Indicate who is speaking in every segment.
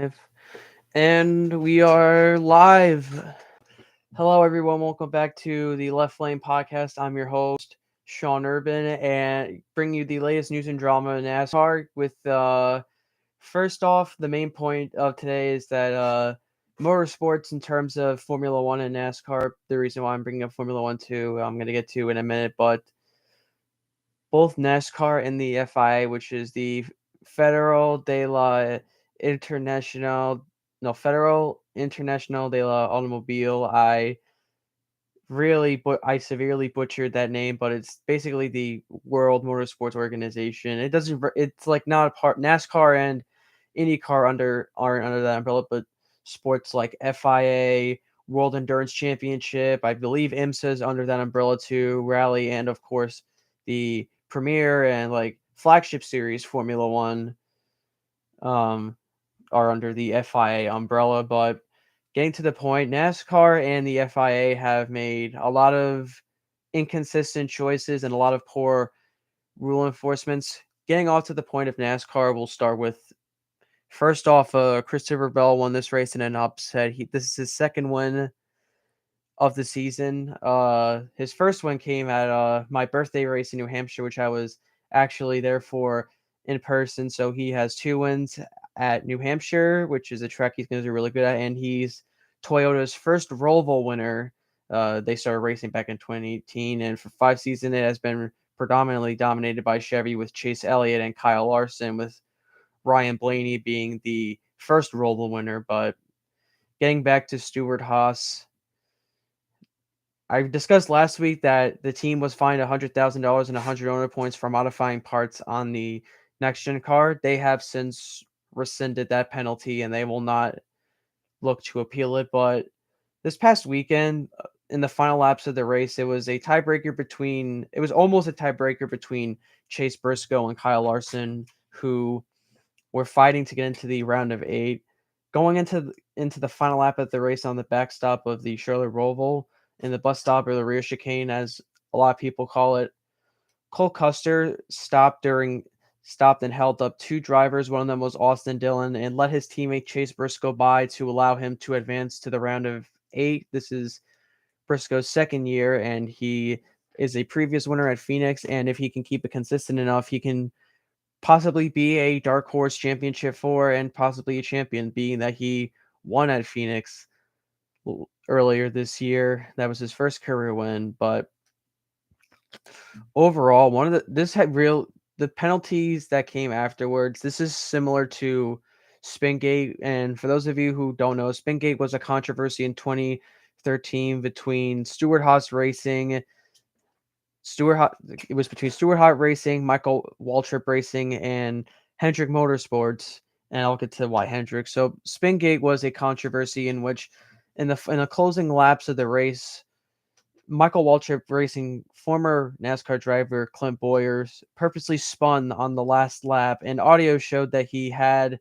Speaker 1: live. And we are live. Hello, everyone. Welcome back to the Left Lane Podcast. I'm your host, Sean Urban, and bring you the latest news and drama in NASCAR. First off, the main point of today is that motorsports, in terms of Formula One and NASCAR, the reason why I'm bringing up Formula One too, I'm going to get to in a minute, but both NASCAR and the FIA, which is the Federal de la International, no, Federal International de la Automobile. I severely butchered that name, but it's basically the World Motorsports Organization. It's like not a part. NASCAR and IndyCar aren't under that umbrella, but sports like FIA, World Endurance Championship, I believe IMSA is under that umbrella too, Rally, and of course the Premier and like flagship series Formula One um are under the FIA umbrella. But getting to the point, NASCAR and the FIA have made a lot of inconsistent choices and a lot of poor rule enforcements. Getting off to the point of NASCAR, we'll start with first off, Christopher Bell won this race in an upset. This is his second win of the season. His first one came at my birthday race in New Hampshire, which I was actually there for in person. So he has two wins at New Hampshire, which is a track he's going to do really good at, and he's Toyota's first Volvo winner. They started racing back in 2018, and for 5 seasons it has been predominantly dominated by Chevy, with Chase Elliott and Kyle Larson, with Ryan Blaney being the first Volvo winner. But getting back to Stuart Haas, I discussed last week that the team was fined $100,000 and 100 owner points for modifying parts on the next gen car. They have since rescinded that penalty and they will not look to appeal it. But this past weekend, in the final laps of the race, it was almost a tiebreaker between Chase Briscoe and Kyle Larson, who were fighting to get into the round of 8. Going into the final lap of the race on the backstop of the Charlotte Roval, in the bus stop, or the rear chicane, as a lot of people call it, Cole Custer stopped and held up two drivers. One of them was Austin Dillon, and let his teammate Chase Briscoe by to allow him to advance to the round of 8. This is Briscoe's second year, and he is a previous winner at Phoenix. And if he can keep it consistent enough, he can possibly be a dark horse championship for and possibly a champion, being that he won at Phoenix earlier this year. That was his first career win. But overall, the penalties that came afterwards. This is similar to Spingate, and for those of you who don't know, Spingate was a controversy in 2013 between Stuart Haas Racing. It was between Stuart Haas Racing, Michael Waltrip Racing, and Hendrick Motorsports, and I'll get to why Hendrick. So Spingate was a controversy in which, in the closing laps of the race, Michael Waltrip Racing former NASCAR driver Clint Boyers purposely spun on the last lap, and audio showed that he had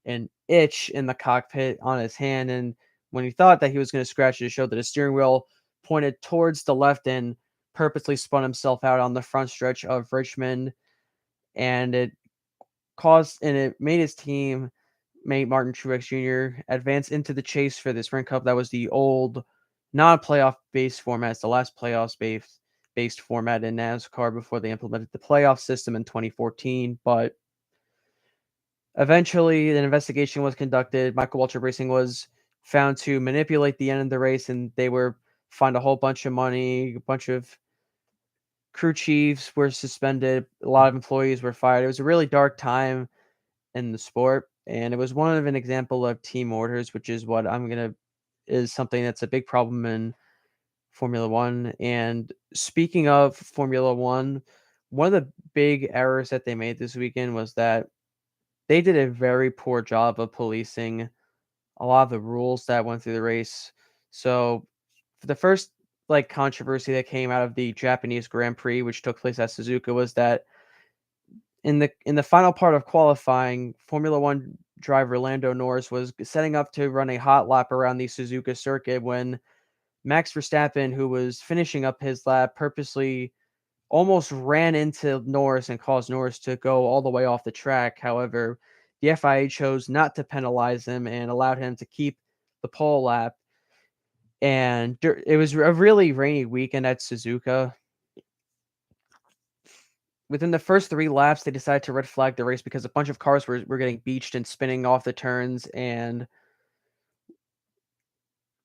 Speaker 1: an itch in the cockpit on his hand, and when he thought that he was going to scratch it, it showed that his steering wheel pointed towards the left and purposely spun himself out on the front stretch of Richmond, and it made his teammate Martin Truex Jr. advance into the chase for the Sprint Cup. That was the old non-playoff based format. It's the last playoffs based format in NASCAR before they implemented the playoff system in 2014. But eventually, an investigation was conducted. Michael Waltrip Racing was found to manipulate the end of the race, and they were fined a whole bunch of money. A bunch of crew chiefs were suspended. A lot of employees were fired. It was a really dark time in the sport, and it was one of an example of team orders, which is what is something that's a big problem in Formula One. And speaking of Formula one of the big errors that they made this weekend was that they did a very poor job of policing a lot of the rules that went through the race. So for the first controversy that came out of the Japanese Grand Prix, which took place at Suzuka, was that in the final part of qualifying, Formula One driver Lando Norris was setting up to run a hot lap around the Suzuka circuit when Max Verstappen, who was finishing up his lap, purposely almost ran into Norris and caused Norris to go all the way off the track. However, the FIA chose not to penalize him and allowed him to keep the pole lap. And it was a really rainy weekend at Suzuka. Within the first 3 laps, they decided to red flag the race because a bunch of cars were getting beached and spinning off the turns, and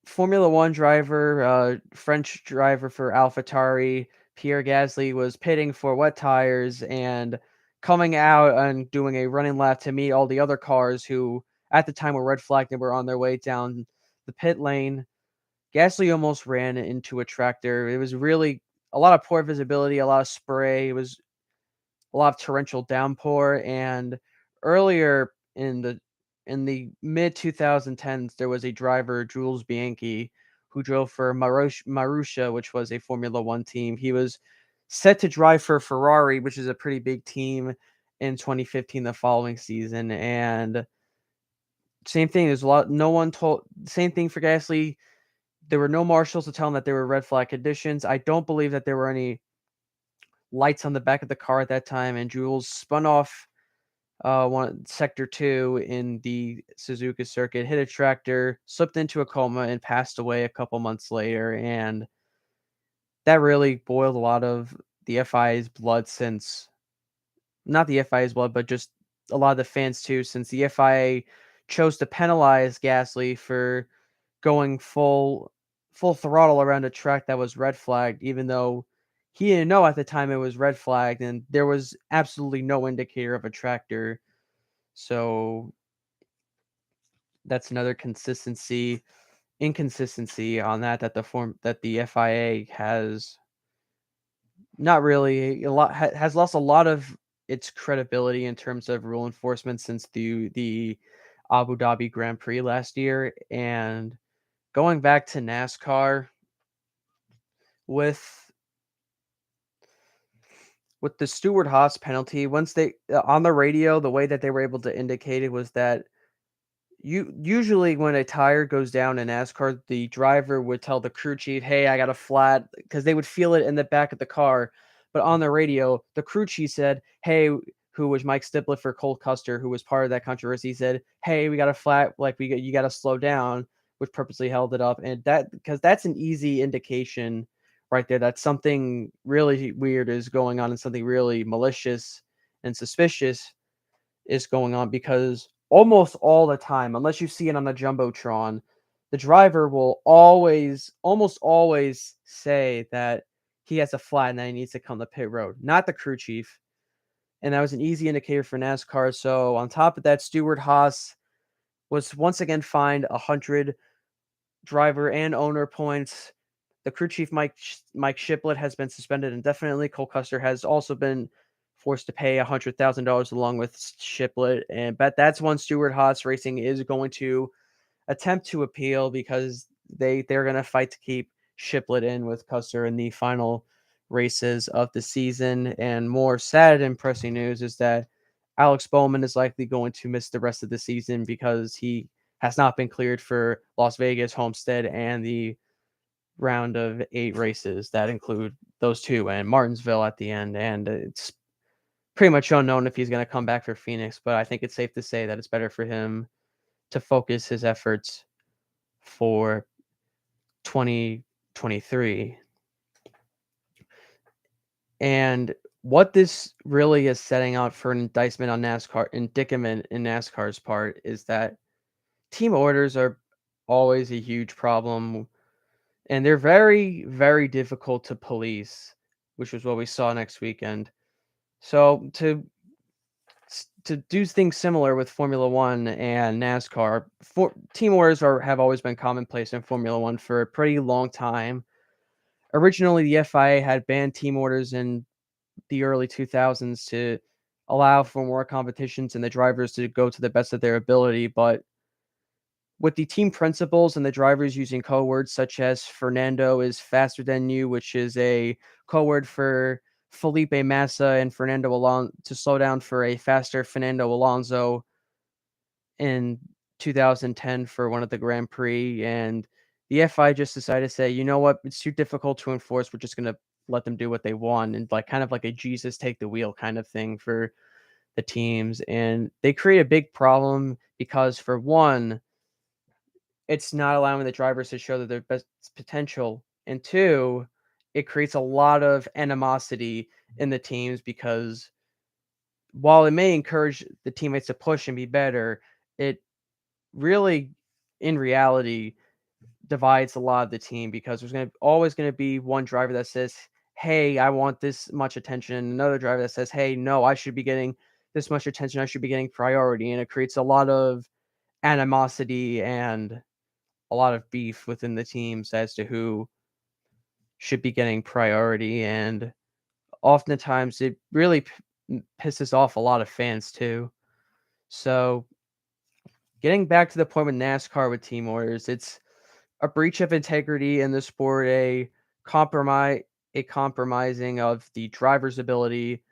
Speaker 1: Formula One driver, French driver for AlphaTauri, Pierre Gasly, was pitting for wet tires and coming out and doing a running lap to meet all the other cars who, at the time, were red flagged and were on their way down the pit lane. Gasly almost ran into a tractor. It was really a lot of poor visibility, a lot of spray. It was a lot of torrential downpour. And earlier in the mid 2010s, there was a driver, Jules Bianchi, who drove for Marussia, which was a Formula One team. He was set to drive for Ferrari, which is a pretty big team, in 2015, the following season. And same thing. There's a lot. No one told. Same thing for Gasly. There were no marshals to tell him that there were red flag conditions. I don't believe that there were any lights on the back of the car at that time, and Jules spun off sector 2 in the Suzuka circuit, hit a tractor, slipped into a coma, and passed away a couple months later. And that really boiled a lot of the FIA's blood, since not the FIA's blood, but just a lot of the fans too, since the FIA chose to penalize Gasly for going full throttle around a track that was red flagged, even though he didn't know at the time it was red flagged, and there was absolutely no indicator of a tractor. So that's another inconsistency on that the FIA has not really has lost a lot of its credibility in terms of rule enforcement since the Abu Dhabi Grand Prix last year. And going back to NASCAR, with the Stewart-Haas penalty, once they on the radio, the way that they were able to indicate it was that usually when a tire goes down in NASCAR, the driver would tell the crew chief, "Hey, I got a flat," because they would feel it in the back of the car. But on the radio, the crew chief said, "Hey," who was Mike Stiplett for Cole Custer, who was part of that controversy, he said, "Hey, we got a flat, like you got to slow down," which purposely held it up, and that because that's an easy indication right there that something really weird is going on and something really malicious and suspicious is going on, because almost all the time, unless you see it on the Jumbotron, the driver will almost always say that he has a flat and that he needs to come to pit road, not the crew chief. And that was an easy indicator for NASCAR. So on top of that, Stewart-Haas was once again fined 100 driver and owner points. The crew chief Mike Shiplett has been suspended indefinitely. Cole Custer has also been forced to pay $100,000 along with Shiplett, and but that's one Stewart-Haas Racing is going to attempt to appeal, because they're going to fight to keep Shiplett in with Custer in the final races of the season. And more sad and pressing news is that Alex Bowman is likely going to miss the rest of the season because he has not been cleared for Las Vegas, Homestead, and the round of 8 races that include those two and Martinsville at the end. And it's pretty much unknown if he's going to come back for Phoenix, but I think it's safe to say that it's better for him to focus his efforts for 2023. And what this really is setting out for an indictment in NASCAR's part is that team orders are always a huge problem, and they're very, very difficult to police, which was what we saw next weekend. So to do things similar with Formula One and NASCAR, team orders have always been commonplace in Formula One for a pretty long time. Originally, the FIA had banned team orders in the early 2000s to allow for more competitions and the drivers to go to the best of their ability. But with the team principles and the drivers using code words such as Fernando is faster than you, which is a code word for Felipe Massa, and Fernando Alonso to slow down for a faster Fernando Alonso in 2010 for one of the Grand Prix. And the FI just decided to say, you know what, it's too difficult to enforce. We're just going to let them do what they want, and like kind of like a Jesus take the wheel kind of thing for the teams, and they create a big problem because, for one, it's not allowing the drivers to show their best potential, and two, it creates a lot of animosity in the teams because while it may encourage the teammates to push and be better, it really, in reality, divides a lot of the team because there's always gonna be one driver that says, "Hey, I want this much attention," and another driver that says, "Hey, no, I should be getting this much attention. I should be getting priority," and it creates a lot of animosity and a lot of beef within the teams as to who should be getting priority, and oftentimes it really pisses off a lot of fans too. So, getting back to the point with NASCAR with team orders, it's a breach of integrity in the sport, compromise a compromising of the driver's ability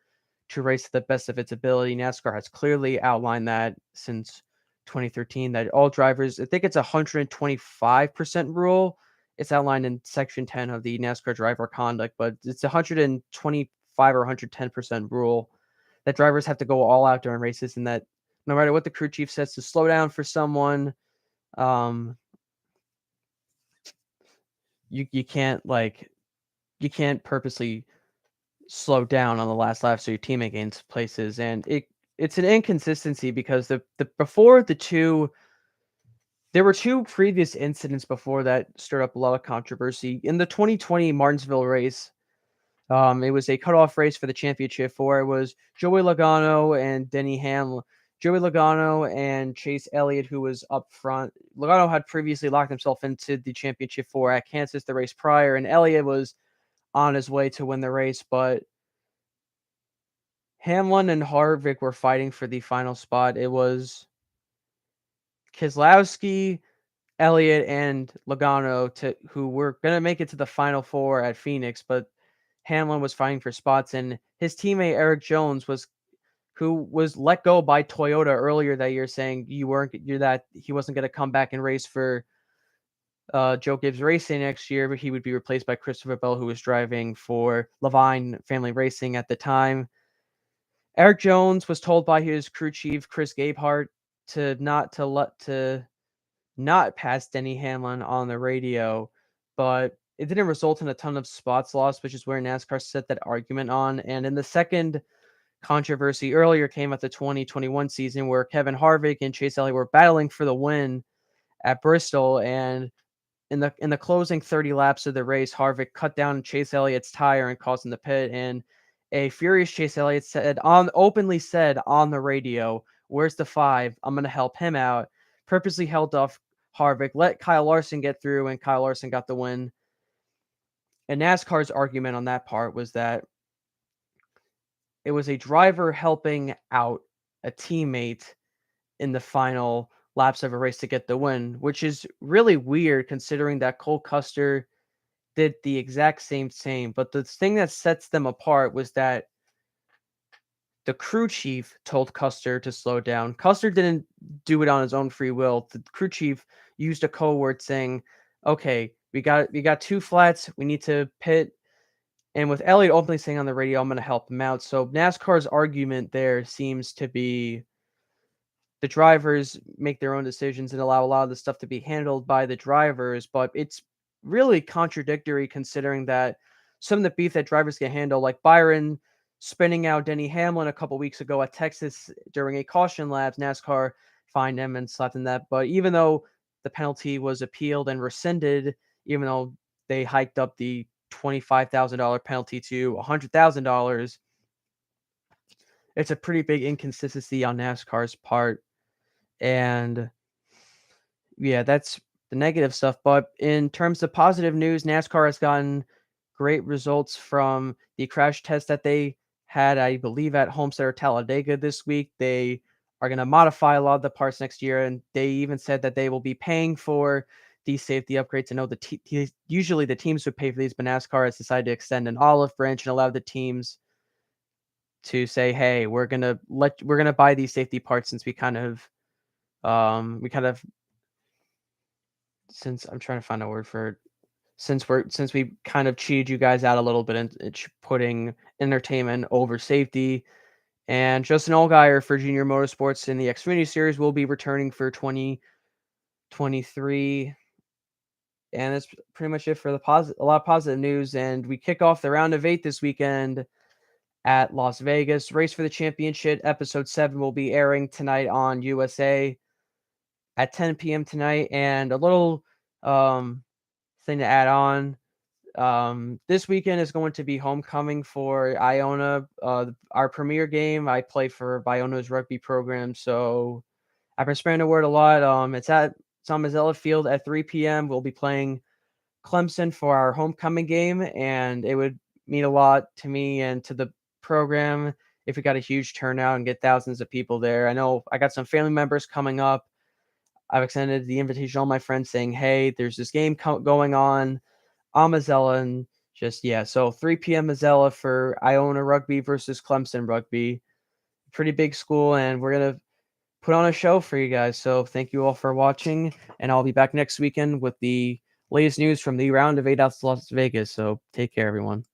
Speaker 1: to race to the best of its ability. NASCAR has clearly outlined that since 2013 that all drivers, I think it's a 125% rule. It's outlined in section 10 of the NASCAR driver conduct, but it's a 125 or 110% rule that drivers have to go all out during races, and that no matter what the crew chief says to slow down for someone, um, you can't you can't purposely slow down on the last lap so your teammate gains places, and it's an inconsistency because the before the two there were two previous incidents before that stirred up a lot of controversy. In the 2020 Martinsville race, it was a cutoff race for the championship where it was Joey Logano and Denny Hamlin. Joey Logano and Chase Elliott, who was up front. Logano had previously locked himself into the championship four at Kansas the race prior, and Elliott was on his way to win the race, but Hamlin and Harvick were fighting for the final spot. It was Keselowski, Elliott, and Logano who were going to make it to the final four at Phoenix, but Hamlin was fighting for spots, and his teammate Eric Jones who was let go by Toyota earlier that year, saying he wasn't going to come back and race for Joe Gibbs Racing next year, but he would be replaced by Christopher Bell, who was driving for Levine Family Racing at the time. Eric Jones was told by his crew chief Chris Gabehart to not pass Denny Hamlin on the radio, but it didn't result in a ton of spots lost, which is where NASCAR set that argument on. And in the second controversy earlier came at the 2021 season where Kevin Harvick and Chase Elliott were battling for the win at Bristol, and in the closing 30 laps of the race, Harvick cut down Chase Elliott's tire and caused him to pit. And a furious Chase Elliott openly said on the radio, "Where's the 5? I'm gonna help him out." Purposely held off Harvick, let Kyle Larson get through, and Kyle Larson got the win. And NASCAR's argument on that part was that it was a driver helping out a teammate in the final laps of a race to get the win, which is really weird considering that Cole Custer did the exact same. But the thing that sets them apart was that the crew chief told Custer to slow down. Custer didn't do it on his own free will. The crew chief used a code word saying, "Okay, we got two flats. We need to pit." And with Elliott openly saying on the radio, "I'm going to help him out." So NASCAR's argument there seems to be the drivers make their own decisions and allow a lot of the stuff to be handled by the drivers, but it's really contradictory considering that some of the beef that drivers can handle, like Byron spinning out Denny Hamlin a couple weeks ago at Texas during a caution lap, NASCAR fined him and slapped him that. But even though the penalty was appealed and rescinded, even though they hiked up the $25,000 penalty to $100,000, it's a pretty big inconsistency on NASCAR's part. And yeah, that's the negative stuff. But in terms of positive news, NASCAR has gotten great results from the crash test that they had, I believe, at Homestead or Talladega this week. They are going to modify a lot of the parts next year, and they even said that they will be paying for these safety upgrades. I know usually the teams would pay for these, but NASCAR has decided to extend an olive branch and allow the teams to say, "Hey, we're gonna buy these safety parts since we kind of since I'm trying to find a word for it. Since we kind of cheated you guys out a little bit and it's putting entertainment over safety, And Justin Allgaier for Junior Motorsports in the Xfinity Series will be returning for 2023. And that's pretty much it for a lot of positive news. And we kick off the round of 8 this weekend at Las Vegas. Race for the Championship episode 7 will be airing tonight on USA at 10 p.m. tonight. And a little thing to add on. This weekend is going to be homecoming for Iona, our premier game. I play for Iona's rugby program, so I've been spreading the word a lot. It's on Mazzella Field at 3 p.m. We'll be playing Clemson for our homecoming game, and it would mean a lot to me and to the program if we got a huge turnout and get thousands of people there. I know I got some family members coming up. I've extended the invitation to all my friends saying, hey, there's this game going on Mazzella, and so 3 p.m. Mazzella for Iona Rugby versus Clemson Rugby. Pretty big school, and we're going to put on a show for you guys. So thank you all for watching, and I'll be back next weekend with the latest news from the round of 8 out to Las Vegas. So take care, everyone.